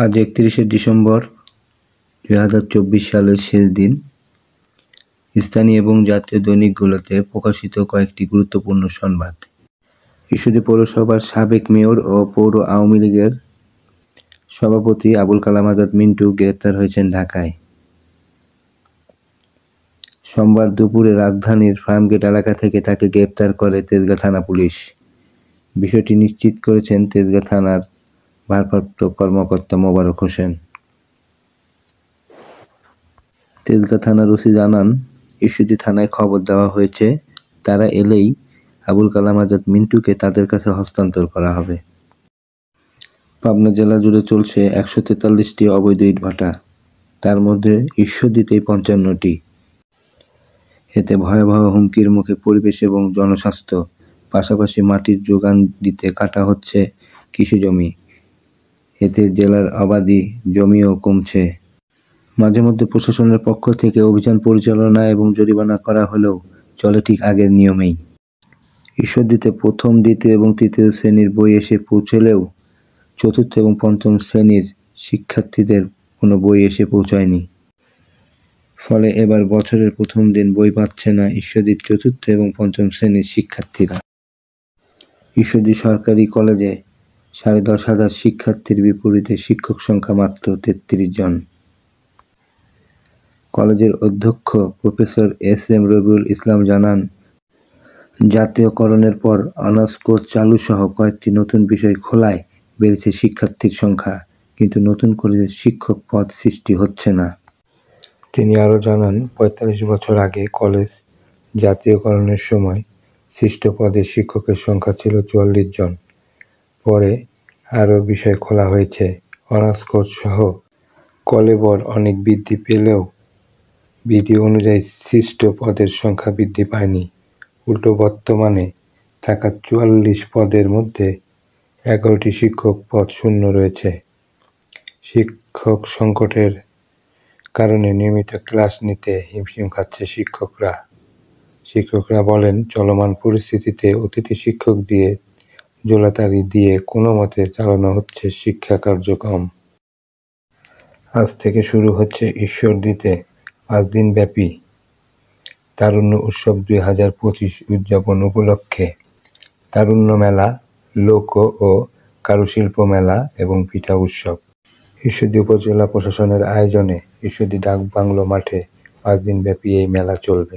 আজ 31শে ডিসেম্বর 2024 সালের শেষ দিন। স্থানীয় এবং জাতীয় দৈনিকগুলোতে প্রকাশিত কয়েকটি গুরুত্বপূর্ণ সংবাদ। ঈশ্বরদী পৌরসভার সাবেক মেয়র ও পৌর আওয়ামী লীগের সভাপতি আবুল কালাম আজাদ মিন্টু গ্রেপ্তার হয়েছেন ঢাকায়। সোমবার দুপুরে রাজধানীর ফার্মগেট এলাকা থেকে তাকে গ্রেপ্তার করে তেজগাঁ থানা পুলিশ। বিষয়টি নিশ্চিত করেছেন তেজগাঁ থানার ভারপ্রাপ্ত কর্মকর্তা মোবারক হোসেন। তেজগাঁ থানার ওসি জানান, ঈশ্বরদী থানায় খবর দেওয়া হয়েছে, তারা এলেই আবুল কালাম আজাদ মিন্টুকে তাদের কাছে হস্তান্তর করা হবে। পাবনা জেলা জুড়ে চলছে 143টি অবৈধ ইটভাটা, তার মধ্যে ঈশ্বরদীতেই 55টি। এতে ভয়াবহ হুমকির মুখে পরিবেশ এবং জনস্বাস্থ্য, পাশাপাশি মাটির যোগান দিতে কাটা হচ্ছে কৃষি জমি। এতে জেলার আবাদি জমিও কমছে। মাঝে মধ্যে প্রশাসনের পক্ষ থেকে অভিযান পরিচালনা এবং জরিমানা করা হলেও চলে ঠিক আগের নিয়মেই। ঈশ্বরদীতে প্রথম, দ্বিতীয় এবং তৃতীয় শ্রেণীর বই এসে পৌঁছলেও চতুর্থ এবং পঞ্চম শ্রেণীর শিক্ষার্থীদের কোনো বই এসে পৌঁছায়নি। ফলে এবার বছরের প্রথম দিন বই পাচ্ছে না ঈশ্বরদীর চতুর্থ এবং পঞ্চম শ্রেণীর শিক্ষার্থীরা। ঈশ্বরদী সরকারি কলেজে 10,500 শিক্ষার্থীর বিপরীতে শিক্ষক সংখ্যা মাত্র 33 জন। কলেজের অধ্যক্ষ প্রফেসর এস.এম. রবিউল ইসলাম জানান, জাতীয়করণের পর অনার্স কোর্স চালু সহ কয়েকটি নতুন বিষয় খোলায় বেড়েছে শিক্ষার্থীর সংখ্যা, কিন্তু নতুন করে শিক্ষক পদ সৃষ্টি হচ্ছে না। তিনি আরও জানান, 45 বছর আগে কলেজ জাতীয়করণের সময় সৃষ্ট পদে শিক্ষকের সংখ্যা ছিল 44 জন। পরে আরও বিষয় খোলা হয়েছে। অনার্স কোর্স সহ কলেবর অনেক বৃদ্ধি পেলেও বিধি অনুযায়ী সৃষ্ট পদের সংখ্যা বৃদ্ধি পায়নি। উল্টো বর্তমানে থাকা 44 পদের মধ্যে 11টি শিক্ষক পদ শূন্য রয়েছে। শিক্ষক সংকটের কারণে নিয়মিত ক্লাস নিতে হিমশিম খাচ্ছে শিক্ষকরা বলেন, চলমান পরিস্থিতিতে অতিথি শিক্ষক দিয়ে জোলাতালি দিয়ে কোনো মতে চালানো হচ্ছে শিক্ষা কার্যক্রম। আজ থেকে শুরু হচ্ছে ঈশ্বরদীতে 5 দিনব্যাপী তারুণ্য উৎসব 2025 উদযাপন উপলক্ষে তারুণ্য মেলা, লোক ও কারুশিল্প মেলা এবং পিঠা উৎসব। ঈশ্বরদী উপজেলা প্রশাসনের আয়োজনে ঈশ্বরদী ডাক বাংলো মাঠে 5 দিনব্যাপী এই মেলা চলবে।